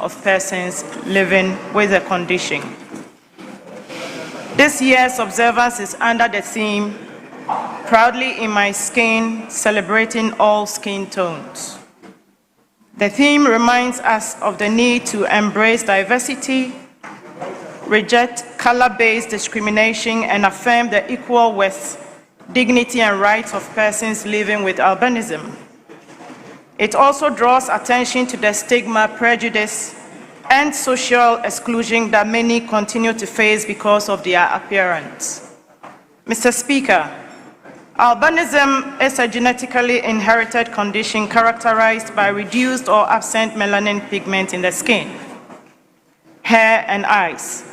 of persons living with the condition. This year's observance is under the theme, Proudly in My Skin, Celebrating All Skin Tones. The theme reminds us of the need to embrace diversity, reject color-based discrimination, and affirm the equal worth, dignity, and rights of persons living with albinism. It also draws attention to the stigma, prejudice, and social exclusion that many continue to face because of their appearance. Mr. Speaker, albinism is a genetically inherited condition characterized by reduced or absent melanin pigment in the skin, hair, and eyes.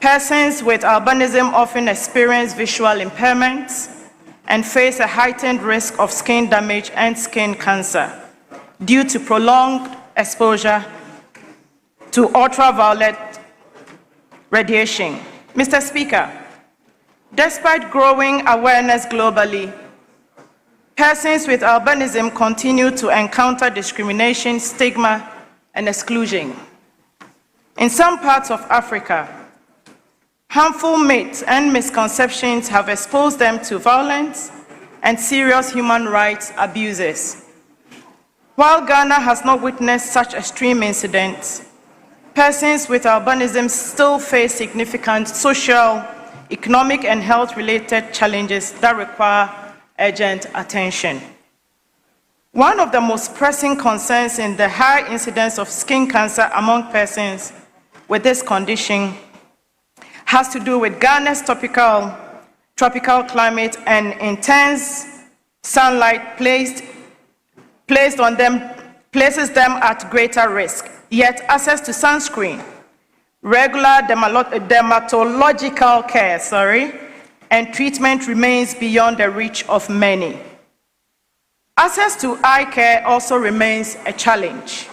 Persons with albinism often experience visual impairments and face a heightened risk of skin damage and skin cancer due to prolonged exposure to ultraviolet radiation. Mr. Speaker, despite growing awareness globally, persons with albinism continue to encounter discrimination, stigma, and exclusion. In some parts of Africa, harmful myths and misconceptions have exposed them to violence and serious human rights abuses. While Ghana has not witnessed such extreme incidents, persons with albinism still face significant social, economic, and health-related challenges that require urgent attention. One of the most pressing concerns in the high incidence of skin cancer among persons with this condition has to do with Ghana's tropical climate and intense sunlight places them at greater risk. Yet access to sunscreen, regular dermatological care, and treatment remains beyond the reach of many. Access to eye care also remains a challenge.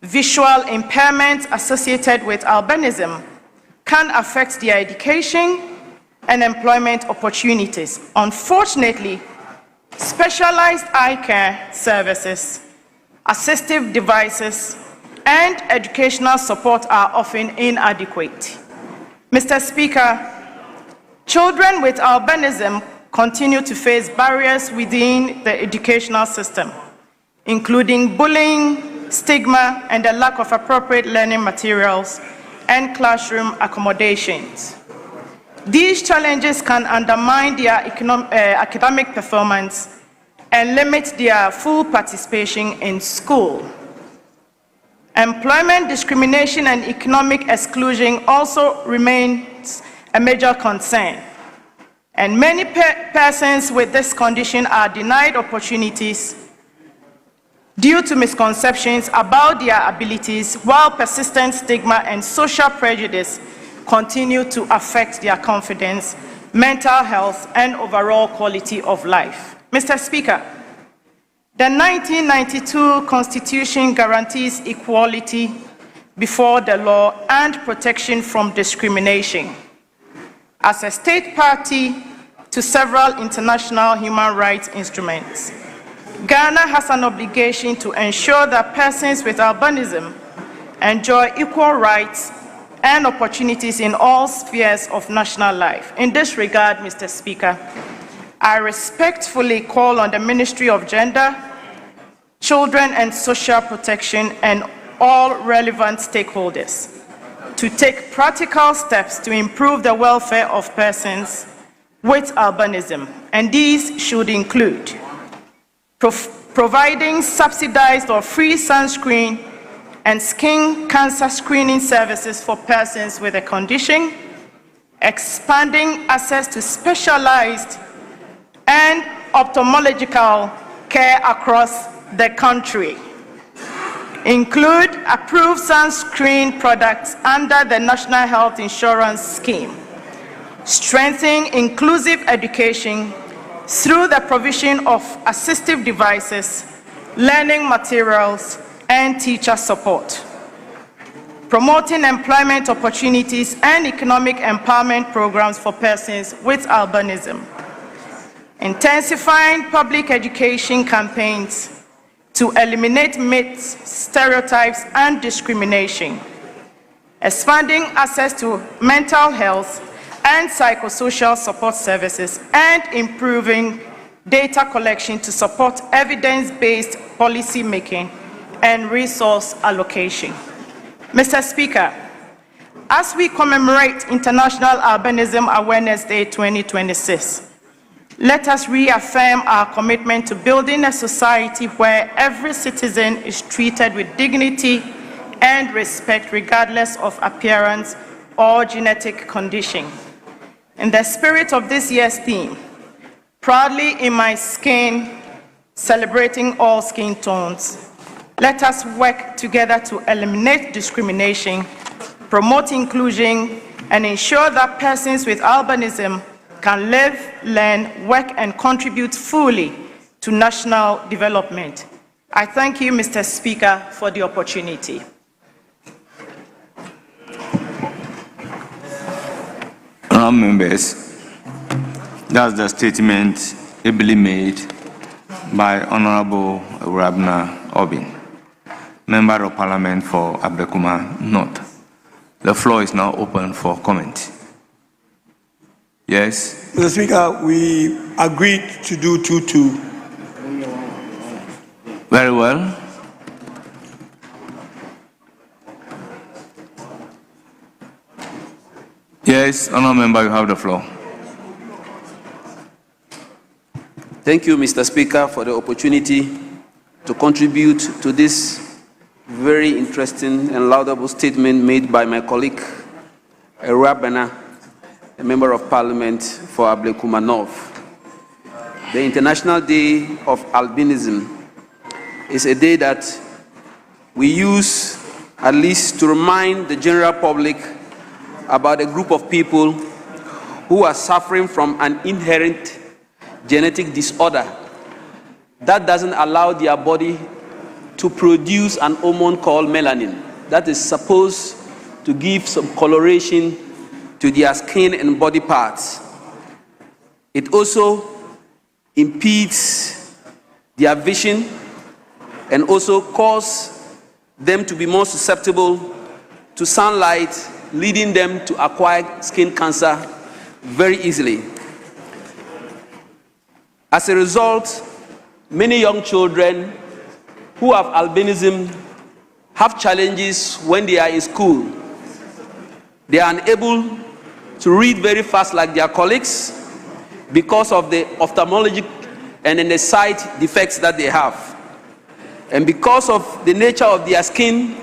Visual impairment associated with albinism can affect their education and employment opportunities. Unfortunately, specialized eye care services, assistive devices, and educational support are often inadequate. Mr. Speaker, children with albinism continue to face barriers within the educational system, including bullying, stigma, and the lack of appropriate learning materials and classroom accommodations. These challenges can undermine their academic performance and limit their full participation in school. Employment discrimination and economic exclusion also remains a major concern, and many persons with this condition are denied opportunities due to misconceptions about their abilities, while persistent stigma and social prejudice continue to affect their confidence, mental health, and overall quality of life. Mr. Speaker, the 1992 Constitution guarantees equality before the law and protection from discrimination. As a state party to several international human rights instruments, Ghana has an obligation to ensure that persons with albinism enjoy equal rights and opportunities in all spheres of national life. In this regard, Mr. Speaker, I respectfully call on the Ministry of Gender, Children and Social Protection and all relevant stakeholders to take practical steps to improve the welfare of persons with albinism, and these should include providing subsidized or free sunscreen and skin cancer screening services for persons with a condition, expanding access to specialized and ophthalmological care across the country, include approved sunscreen products under the National Health Insurance Scheme, strengthen inclusive education through the provision of assistive devices, learning materials, and teacher support, promoting employment opportunities and economic empowerment programs for persons with albinism, intensifying public education campaigns, to eliminate myths, stereotypes, and discrimination, expanding access to mental health and psychosocial support services, and improving data collection to support evidence-based policy making and resource allocation. Mr. Speaker, as we commemorate International Albinism Awareness Day 2026, let us reaffirm our commitment to building a society where every citizen is treated with dignity and respect regardless of appearance or genetic condition. In the spirit of this year's theme, Proudly in My Skin, Celebrating All Skin Tones, let us work together to eliminate discrimination, promote inclusion, and ensure that persons with albinism can live, learn, work, and contribute fully to national development. I thank you, Mr. Speaker, for the opportunity. Honourable members, that's the statement ably made by Honourable Rabna Obin, Member of Parliament for Ablekuma North. The floor is now open for comment. Yes? Mr. Speaker, we agreed to do 2-2. Very well. Yes, Honourable Member, you have the floor. Thank you, Mr. Speaker, for the opportunity to contribute to this very interesting and laudable statement made by my colleague, Rabana, a Member of Parliament for Ablekuma North. The International Day of Albinism is a day that we use at least to remind the general public about a group of people who are suffering from an inherent genetic disorder that doesn't allow their body to produce an hormone called melanin that is supposed to give some coloration to their skin and body parts. It also impedes their vision and also causes them to be more susceptible to sunlight, leading them to acquire skin cancer very easily. As a result, many young children who have albinism have challenges when they are in school. They are unable to read very fast like their colleagues because of the ophthalmologic and the sight defects that they have. And because of the nature of their skin,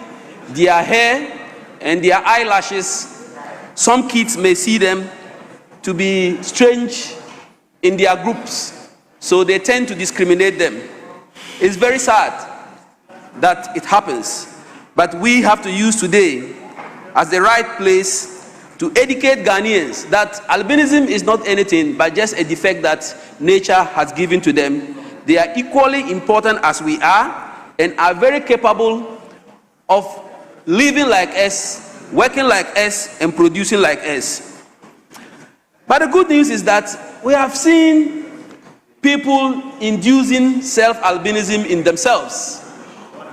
their hair, and their eyelashes, some kids may see them to be strange in their groups, so they tend to discriminate them. It's very sad that it happens, but we have to use today as the right place to educate Ghanaians that albinism is not anything but just a defect that nature has given to them. They are equally important as we are and are very capable of living like us, working like us, and producing like us. But the good news is that we have seen people inducing self-albinism in themselves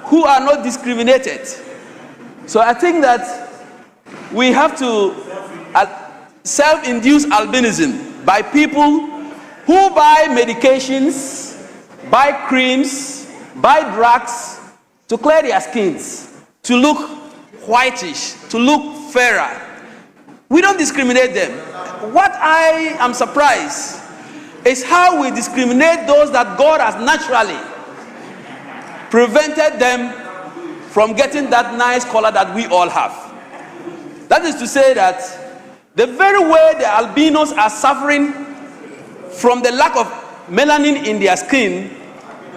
who are not discriminated. So I think that we have to self-induce albinism by people who buy medications, buy creams, buy drugs to clear their skins, to look whitish, to look fairer. We don't discriminate them. What I am surprised is how we discriminate those that God has naturally prevented them from getting that nice color that we all have. That is to say that the very way the albinos are suffering from the lack of melanin in their skin,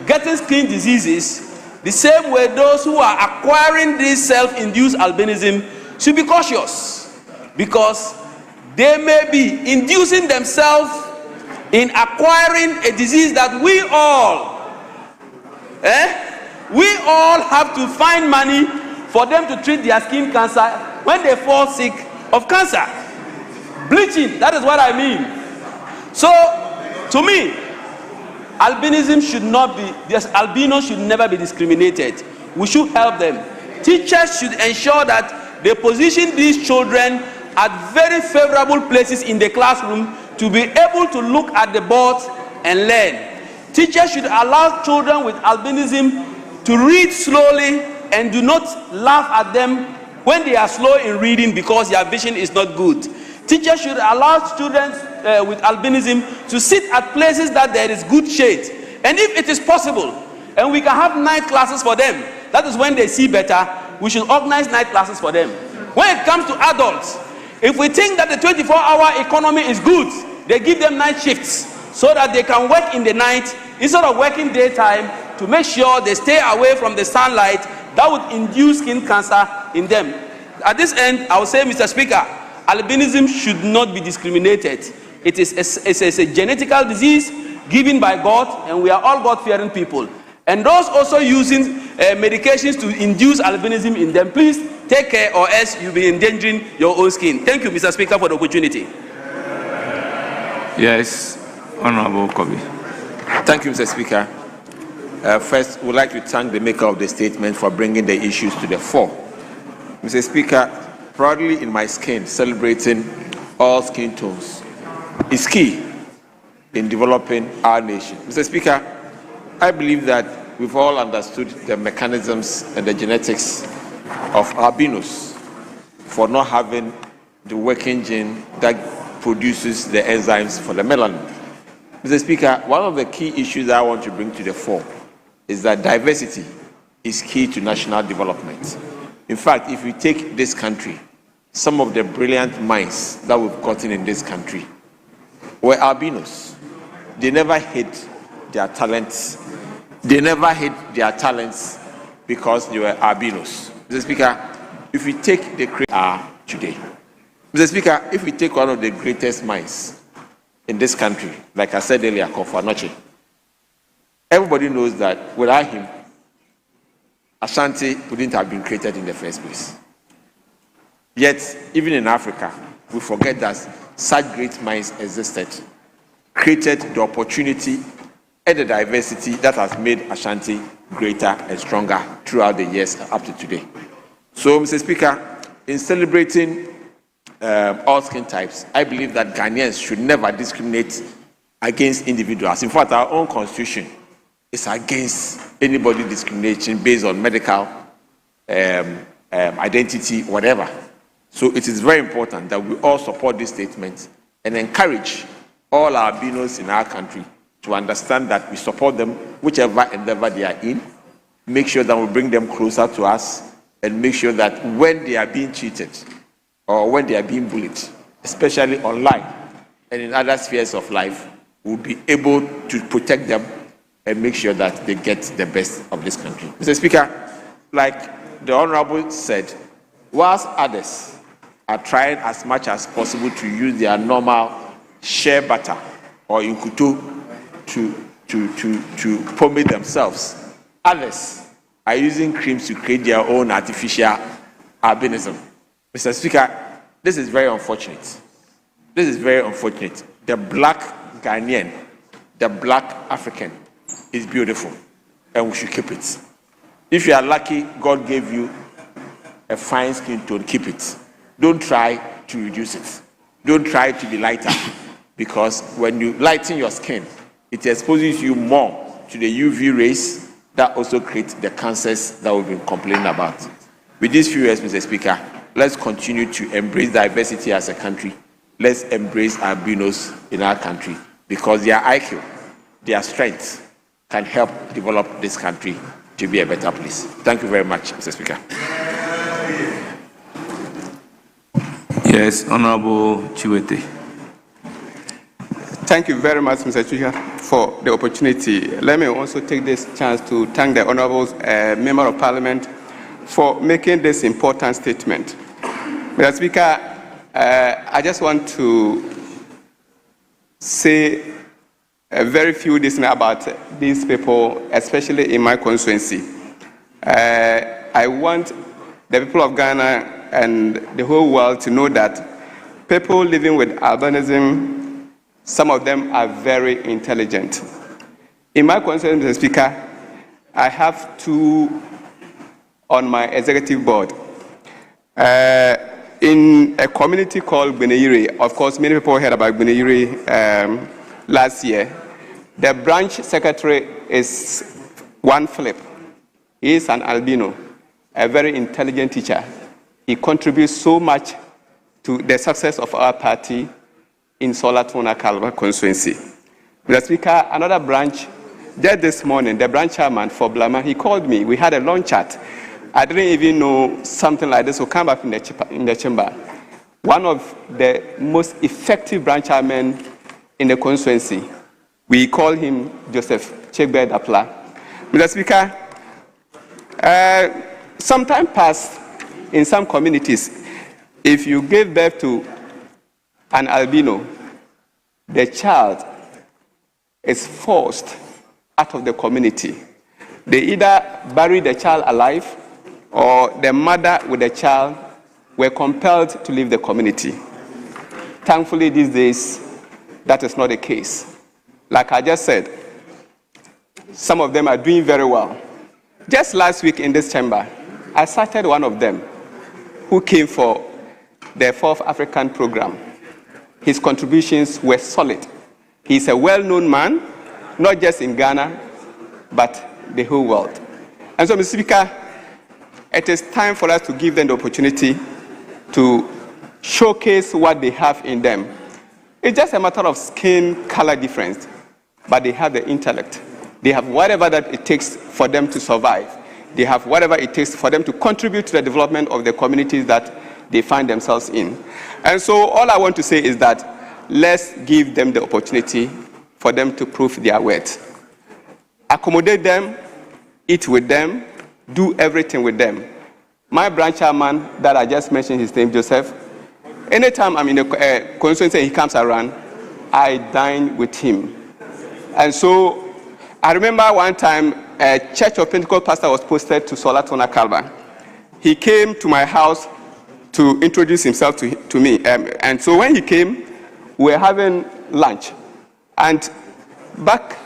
getting skin diseases, the same way those who are acquiring this self-induced albinism should be cautious, because they may be inducing themselves in acquiring a disease that we all have to find money for them to treat their skin cancer when they fall sick of cancer. Bleaching, that is what I mean. So, to me, albinism should not be, albinos should never be discriminated. We should help them. Teachers should ensure that they position these children at very favorable places in the classroom to be able to look at the boards and learn. Teachers should allow children with albinism to read slowly and do not laugh at them when they are slow in reading because their vision is not good. Teachers should allow students with albinism to sit at places that there is good shade. And if it is possible, and we can have night classes for them, that is when they see better, we should organize night classes for them. When it comes to adults, if we think that the 24-hour economy is good, they give them night shifts so that they can work in the night instead of working daytime to make sure they stay away from the sunlight that would induce skin cancer in them. At this end, I will say, Mr. Speaker, albinism should not be discriminated. It is a genetical disease given by God, and we are all God-fearing people. And those also using medications to induce albinism in them, please take care or else you'll be endangering your own skin. Thank you, Mr. Speaker, for the opportunity. Yes, Honorable Kobe. Thank you, Mr. Speaker. First, we'd like to thank the maker of the statement for bringing the issues to the fore. Mr. Speaker, proudly in my skin, celebrating all skin tones is key in developing our nation. Mr. Speaker, I believe that we've all understood the mechanisms and the genetics of albinos for not having the working gene that produces the enzymes for the melanin. Mr. Speaker, one of the key issues that I want to bring to the fore is that diversity is key to national development. In fact, if you take this country, some of the brilliant minds that we've gotten in this country were albinos. They never hid their talents. They never hid their talents because they were albinos. Mr. Speaker, if we take the creators today, Mr. Speaker, if we take one of the greatest minds in this country, like I said earlier, Kofi Anokye, everybody knows that without him, Ashanti wouldn't have been created in the first place. Yet, even in Africa, we forget that such great minds existed, created the opportunity and the diversity that has made Ashanti greater and stronger throughout the years up to today. So, Mr. Speaker, in celebrating all skin types, I believe that Ghanaians should never discriminate against individuals. In fact, our own constitution is against anybody discrimination based on medical identity, whatever. So it is very important that we all support this statement and encourage all our albinos in our country to understand that we support them, whichever endeavor they are in, make sure that we bring them closer to us, and make sure that when they are being cheated or when they are being bullied, especially online and in other spheres of life, we'll be able to protect them and make sure that they get the best of this country. Mr. Speaker, like the Honorable said, whilst others are trying as much as possible to use their normal shea butter or inkuto to pomade themselves, others are using creams to create their own artificial albinism. Mr. Speaker, this is very unfortunate. This is very unfortunate. The black Ghanaian, the black African is beautiful, and we should keep it. If you are lucky, God gave you a fine skin tone, keep it. Don't try to reduce it. Don't try to be lighter, because when you lighten your skin, it exposes you more to the UV rays that also create the cancers that we've been complaining about. With these few words, Mr. Speaker, let's continue to embrace diversity as a country. Let's embrace albinos in our country, because their IQ, their strength can help develop this country to be a better place. Thank you very much, Mr. Speaker. Yes, Honorable Chiwete. Thank you very much, Mr. Speaker, for the opportunity. Let me also take this chance to thank the Honorable Member of Parliament for making this important statement. Mr. Speaker, I just want to say a very few things about these people, especially in my constituency. I want the people of Ghana and the whole world to know that people living with albinism, some of them are very intelligent. In my constituency, Mr. Speaker, I have 2 on my executive board. In a community called Gbeneire, of course, many people heard about Gbeneire last year. The branch secretary is one Philip. He is an albino, a very intelligent teacher. He contributes so much to the success of our party in Solatona Kalba constituency. Mr. Speaker, another branch, just this morning, the branch chairman for Blama, he called me. We had a long chat. I didn't even know something like this would come up in the chamber. One of the most effective branch chairmen in the constituency, we call him Joseph Chegbe Dapla. Mr. Speaker, some time passed in some communities. If you give birth to an albino, the child is forced out of the community. They either bury the child alive or the mother with the child were compelled to leave the community. Thankfully, these days, that is not the case. Like I just said, some of them are doing very well. Just last week in this chamber, I cited one of them who came for the 4th African program. His contributions were solid. He's a well-known man, not just in Ghana, but the whole world. And so, Mr. Speaker, it is time for us to give them the opportunity to showcase what they have in them. It's just a matter of skin color difference, but they have the intellect. They have whatever that it takes for them to survive. They have whatever it takes for them to contribute to the development of the communities that they find themselves in. And so all I want to say is that let's give them the opportunity for them to prove their worth. Accommodate them, eat with them, do everything with them. My branch chairman that I just mentioned, his name Joseph, anytime I'm in a constituency and he comes around, I dine with him. And so I remember one time a Church of Pentecost pastor was posted to Solatona Kalba. He came to my house to introduce himself to me. And so when he came, we were having lunch. And back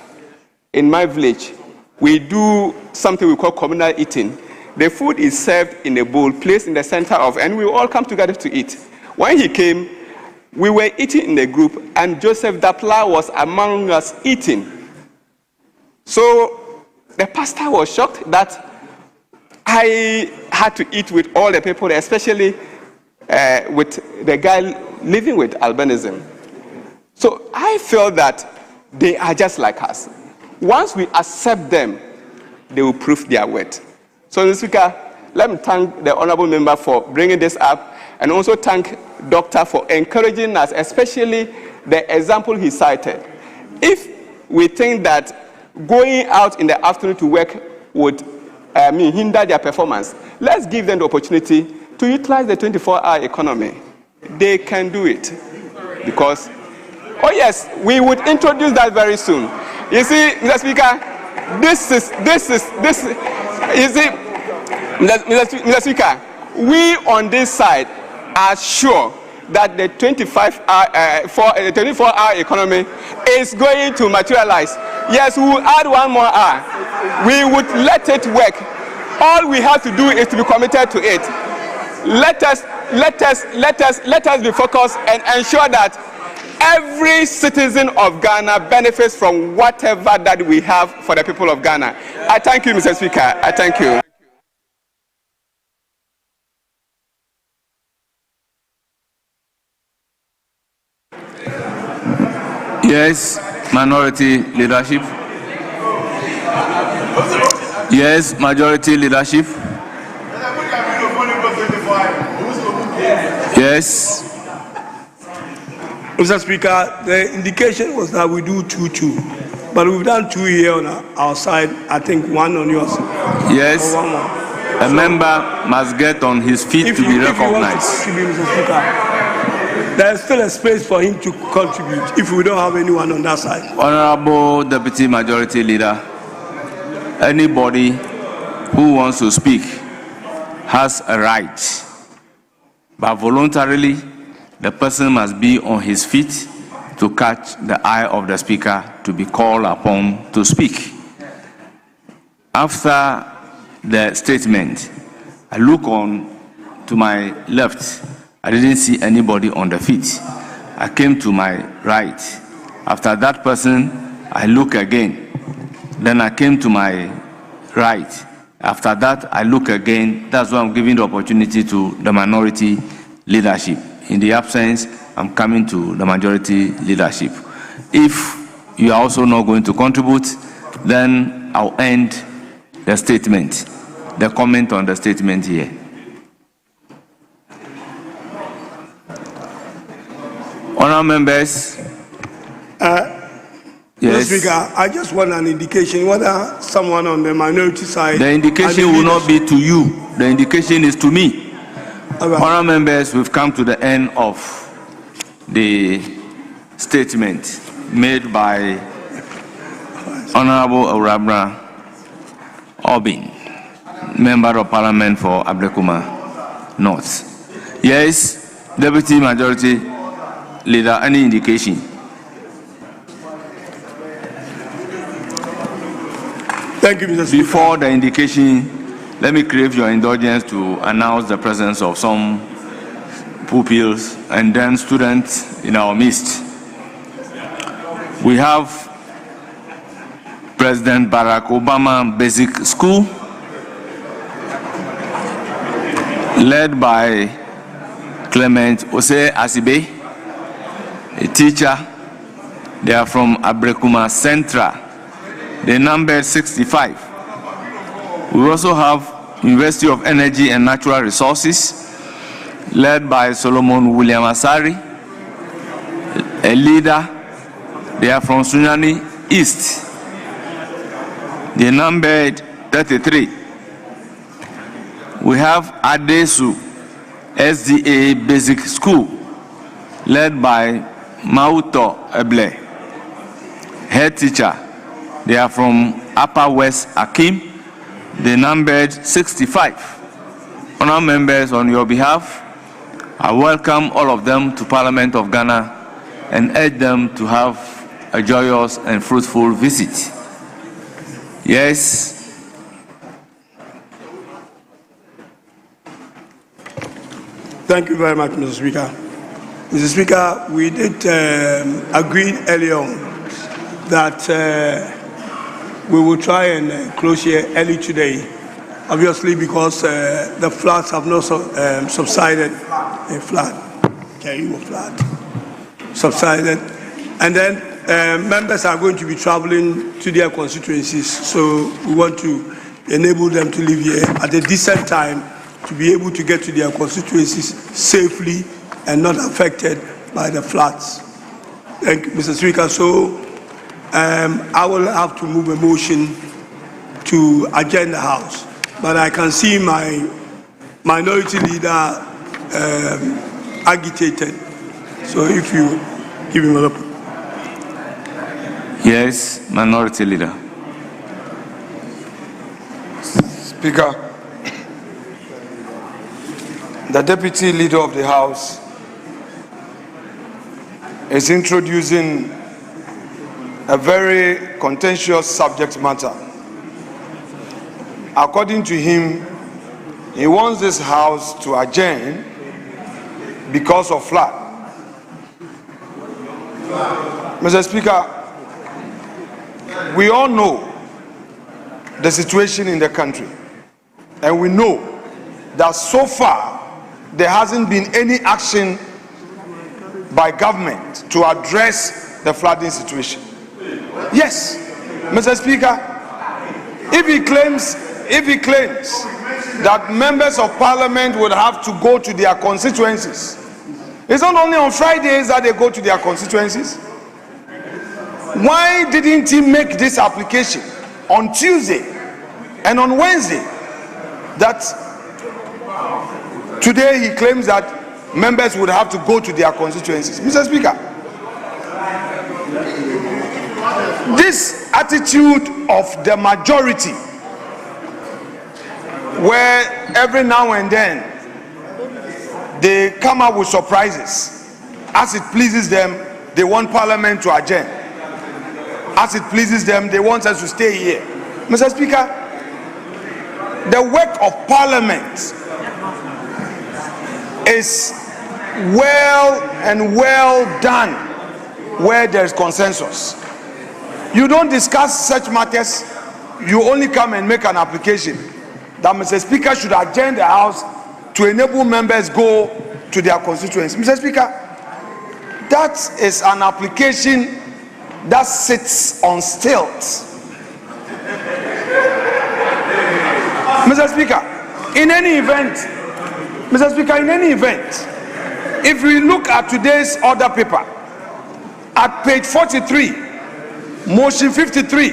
in my village, we do something we call communal eating. The food is served in a bowl, placed in the center of, and we all come together to eat. When he came, we were eating in a group, and Joseph Dapla was among us eating. So the pastor was shocked that I had to eat with all the people, especially with the guy living with albinism. So I feel that they are just like us. Once we accept them, they will prove their worth. So, Mr. Speaker, let me thank the honorable member for bringing this up, and also thank Doctor for encouraging us, especially the example he cited. If we think that going out in the afternoon to work would hinder their performance, let's give them the opportunity to utilize the 24-hour economy. They can do it. Because, oh yes, we would introduce that very soon. You see, Mr. Speaker, you see, Mr. Speaker, we on this side are sure that the 24-hour economy is going to materialize. Yes, we will add one more hour. We would let it work. All we have to do is to be committed to it. Let us be focused and ensure that every citizen of Ghana benefits from whatever that we have for the people of Ghana. I thank you, Mr. Speaker. I thank you. Yes, minority leadership. Yes, majority leadership. Yes. Mr. Speaker, the indication was that we do 2-2, but we've done 2 here on our side. I think 1 on yours. Yes. Or 1 more. A member must get on his feet to be recognized. If you want to contribute, Mr. Speaker, there is still a space for him to contribute if we don't have anyone on that side. Honorable Deputy Majority Leader, anybody who wants to speak has a right, but voluntarily the person must be on his feet to catch the eye of the speaker to be called upon to speak. After the statement, I look on to my left. I didn't see anybody on the feet. I came to my right. After that person, I look again. Then I came to my right. After that, I look again. That's why I'm giving the opportunity to the minority leadership. In the absence, I'm coming to the majority leadership. If you are also not going to contribute, then I'll end the statement, the comment on the statement here. Honourable members. Yes. Mr. Speaker, I just want an indication whether someone on the minority side. The indication will not be to you. The indication is to me. Right. Honourable members, we've come to the end of the statement made by Honourable Orabna Obin, Member of Parliament for Abrekuma North. Yes, Deputy Majority Leader, any indication? Thank you, Mr. Speaker. Before the indication, let me crave your indulgence to announce the presence of some pupils and then students in our midst. We have President Barack Obama Basic School, led by Clement Ose Asibe, a teacher. They are from Abrekuma Central. They number 65. We also have University of Energy and Natural Resources, led by Solomon William Asari, a leader. They are from Sunyani East. They numbered 33. We have Adesu SDA Basic School, led by Mauto Eble, head teacher. They are from Upper West Akim. They numbered 65. Honourable members, on your behalf, I welcome all of them to Parliament of Ghana and urge them to have a joyous and fruitful visit. Yes. Thank you very much, Mr. Speaker. Mr. Speaker, we did agree earlier on that we will try and close here early today, obviously because the floods have not subsided. A flood, subsided, and then members are going to be traveling to their constituencies, so we want to enable them to live here at a decent time to be able to get to their constituencies safely and not affected by the floods. Thank you, Mr. Speaker. So I will have to move a motion to adjourn the House, but I can see my minority leader agitated. So if you give him a look. Yes, minority leader. Speaker, the Deputy Leader of the House is introducing a very contentious subject matter. According to him, he wants this House to adjourn because of flood. Mr. Speaker, we all know the situation in the country, and we know that so far there hasn't been any action by government to address the flooding situation. Yes, Mr. Speaker, if he claims that members of Parliament would have to go to their constituencies, it's not only on Fridays that they go to their constituencies. Why didn't he make this application on Tuesday and on Wednesday? That today he claims that members would have to go to their constituencies. Mr. Speaker, this attitude of the majority, where every now and then they come up with surprises as it pleases them, they want Parliament to adjourn. As it pleases them, they want us to stay here. Mr. Speaker, the work of Parliament is well done where there is consensus. You don't discuss such matters, you only come and make an application that Mr. Speaker should adjourn the House to enable members go to their constituency. Mr. Speaker, that is an application that sits on stilts. Mr. Speaker, in any event, if we look at today's order paper, at page 43, motion 53,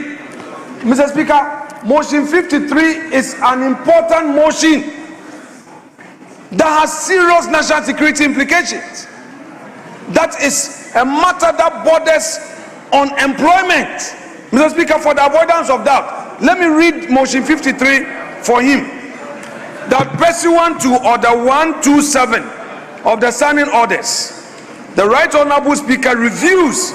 Mr. Speaker, motion 53 is an important motion that has serious national security implications. That is a matter that borders on employment. Mr. Speaker, for the avoidance of doubt, let me read motion 53 for him. That pursuant to order 127 of the standing orders, the Right Honorable Speaker reviews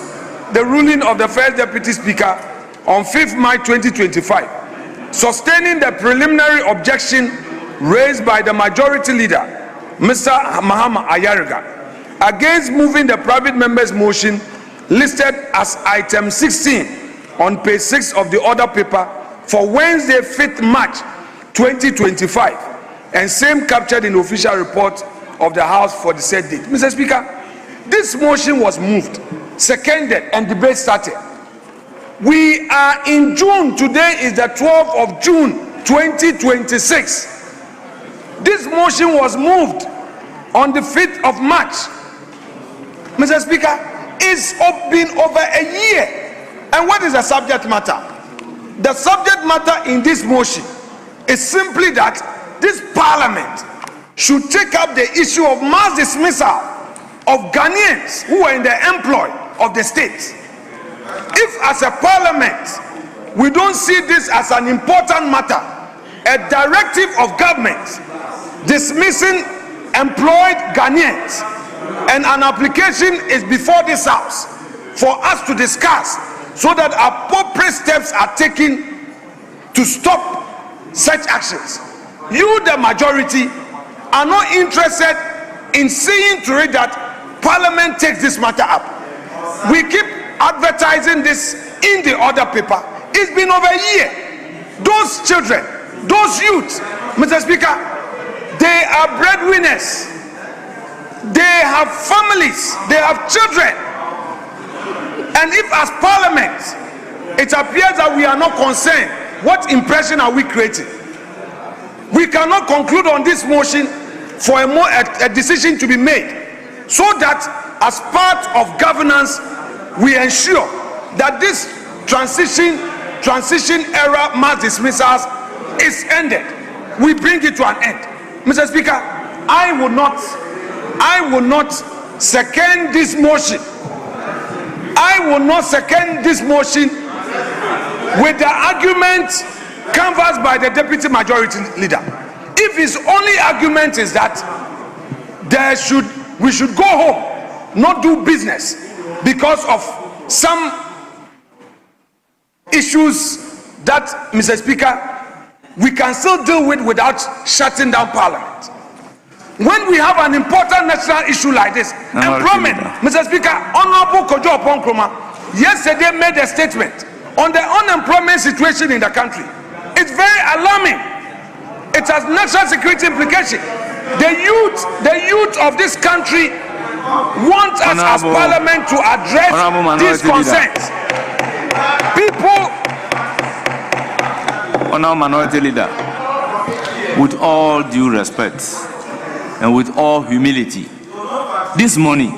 the ruling of the First Deputy Speaker on 5th March 2025, sustaining the preliminary objection raised by the Majority Leader, Mr. Mahama Ayariga, against moving the private member's motion listed as item 16 on page 6 of the order paper for Wednesday, 5th March 2025, and same captured in the official report of the House for the said date. Mr. Speaker, this motion was moved, seconded, and debate started. We are in June. Today is the 12th of June 2026. This motion was moved on the 5th of March. Mr. Speaker, it's been over a year. And what is the subject matter? The subject matter in this motion is simply that this Parliament should take up the issue of mass dismissal of Ghanaians who are in the employ of the state. If as a Parliament we don't see this as an important matter, a directive of government dismissing employed Ghanaians, and an application is before this House for us to discuss so that appropriate steps are taken to stop such actions. You, the majority, are not interested in seeing to it that Parliament takes this matter up. We keep advertising this in the order paper. It's been over a year. Those children, those youth, Mr. Speaker, they are breadwinners. They have families, they have children. And if as Parliament it appears that we are not concerned, what impression are we creating? We cannot conclude on this motion for a decision to be made, so that as part of governance we ensure that this transition era mass dismissals is ended. We bring it to an end. Mr. Speaker, I will not second this motion. I will not second this motion with the argument canvassed by the Deputy Majority Leader. If his only argument is that we should go home, not do business because of some issues that, Mr. Speaker, we can still deal with without shutting down Parliament. When we have an important national issue like this, employment, Mr. Speaker, Honorable Kojo Oponkroma yesterday made a statement on the unemployment situation in the country. It's very alarming. It has national security implications. The youth of this country want us as Parliament to address these concerns. Honorable Minority Leader, with all due respect and with all humility, this morning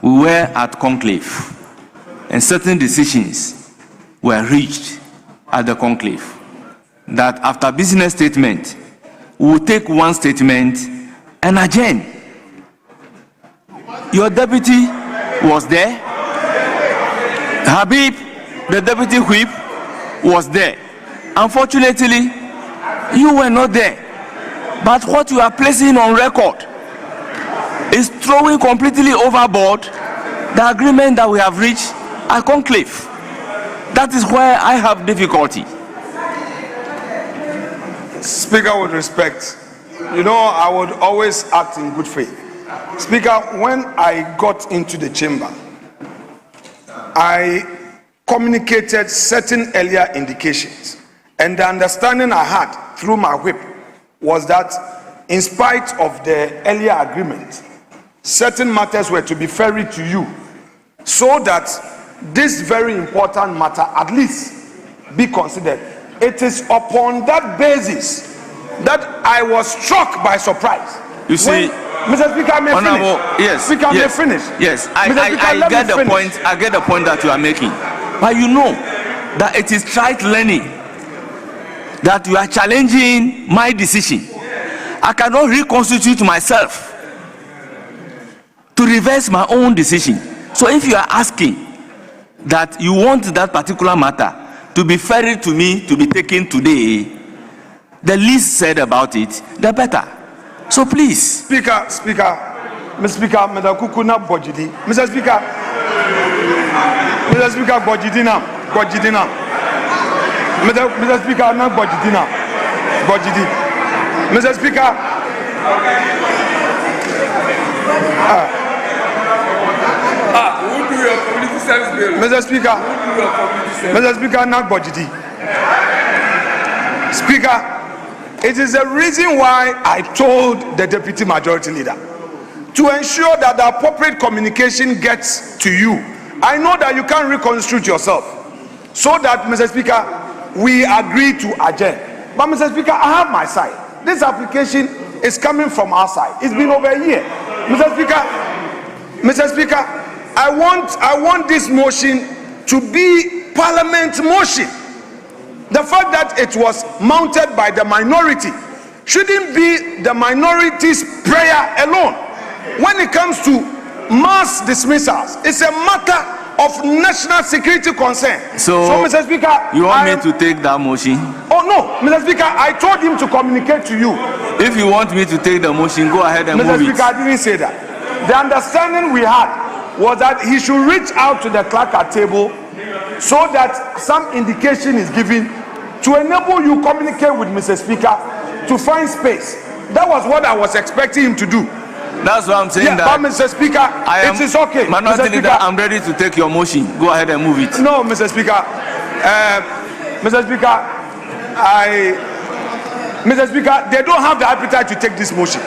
we were at conclave and certain decisions were reached at the conclave that after business statement we will take one statement and adjourn. Your deputy was there. Habib, the deputy whip, was there. Unfortunately, you were not there. But what you are placing on record is throwing completely overboard the agreement that we have reached at conclave. That is where I have difficulty. Speaker, with respect, you know, I would always act in good faith. Speaker, when I got into the chamber, I communicated certain earlier indications, and the understanding I had through my whip was that in spite of the earlier agreement, certain matters were to be ferried to you so that this very important matter at least be considered. It is upon that basis that I was struck by surprise. You see, Mr. Speaker, may Honorable, finish. yes, Speaker, may yes, finish. yes. Mr. Speaker, I let get me the finish. point. I get the point that you are making, but you know that it is trite learning that you are challenging my decision. I cannot reconstitute myself to reverse my own decision. So if you are asking that you want that particular matter to be ferried to me to be taken today, the least said about it, the better. So please. Speaker, Mr. Speaker, Mr. Kukuna Bojidi. Mr. Speaker, Bojidina. Mr. Speaker, not Bojidina. Bojidi. Mr. Speaker, who do your community service bill? Mr. Speaker, Mr. Speaker, not Bojidi. Speaker, it is the reason why I told the Deputy Majority Leader to ensure that the appropriate communication gets to you. I know that you can't reconstitute yourself, so that, Mr. Speaker, we agree to adjourn. But, Mr. Speaker, I have my side. This application is coming from our side. It's been over a year. Mr. Speaker, I want this motion to be Parliament motion. The fact that it was mounted by the minority shouldn't be the minority's prayer alone. When it comes to mass dismissals, it's a matter of national security concern. So Mr. Speaker, you want me to take that motion? Oh no, Mr. Speaker, I told him to communicate to you. If you want me to take the motion, go ahead and Mr. move Speaker, I didn't say that. The understanding we had was that he should reach out to the clerk at table so that some indication is given to enable you communicate with Mr. Speaker to find space. That was what I was expecting him to do. That's what I'm saying. Yeah, that but Mr. Speaker, it is okay. Mr. Speaker, I'm ready to take your motion. Go ahead and move it. No, Mr. Speaker. Mr. Speaker, they don't have the appetite to take this motion.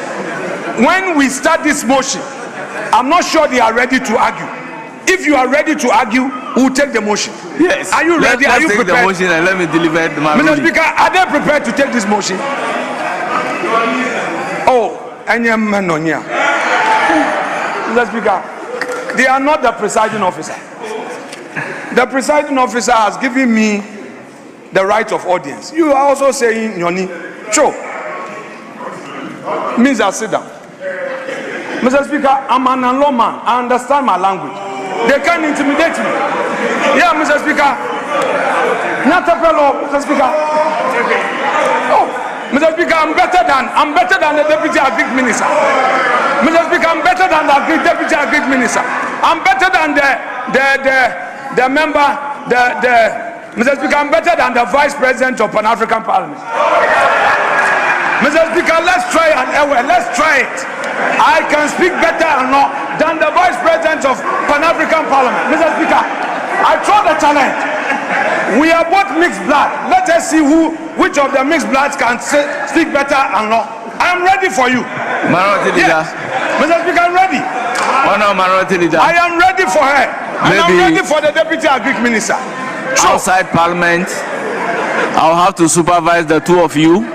When we start this motion, I'm not sure they are ready to argue. If you are ready to argue, we'll take the motion. Yes. Are you ready? Are you take prepared? The motion and let me deliver my Mr. ruling. Speaker, are they prepared to take this motion? Oh, Mr. Speaker, they are not the presiding officer. The presiding officer has given me the right of audience. You are also saying, Nyoni, Cho, means I sit down. Mr. Speaker, I'm an law man. I understand my language. They can't intimidate me. Yeah, Mr. Speaker. Not a fellow, Mr. Speaker. Oh, Mr. Speaker, I'm better than the Deputy Agric Minister. Mr. Speaker, I'm better than the Deputy Agric Minister. I'm better than the member, Mr. Speaker, I'm better than the Vice President of Pan-African Parliament. Mr. Speaker, let's try it. I can speak better than the Vice President of Pan-African Parliament. Mr. Speaker, I throw the challenge. We are both mixed blood. Let us see which of the mixed bloods can speak better and not. I am ready for you. Minority Leader. Yes. Mr. Speaker, I'm ready. Minority Leader. I am ready for her. And I'm ready for the Deputy Agric Minister. Outside Parliament, I'll have to supervise the two of you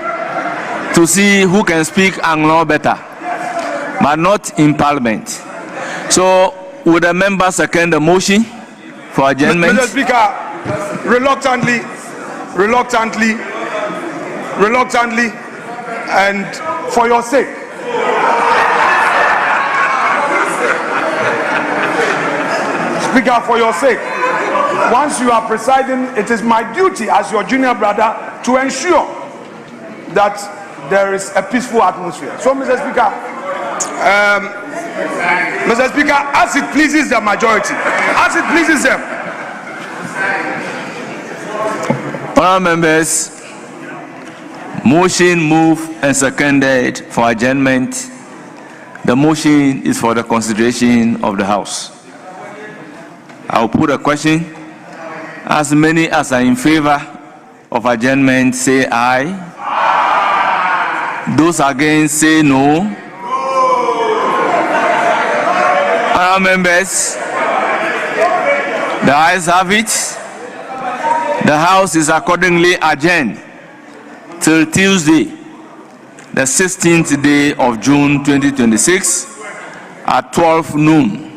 to see who can speak Anglo better, but not in Parliament. So, would the member second the motion for adjournment? Mr. Speaker, reluctantly, and for your sake. Speaker, for your sake, once you are presiding, it is my duty as your junior brother to ensure that there is a peaceful atmosphere. So, Mr. Speaker, Mr. Speaker, as it pleases the majority, as it pleases them. Honourable members, motion moved and seconded for adjournment. The motion is for the consideration of the House. I will put a question. As many as are in favor of adjournment say aye. Those against say no. Honourable members, the ayes have it. The House is accordingly adjourned till Tuesday, the 16th day of June 2026 at 12 noon.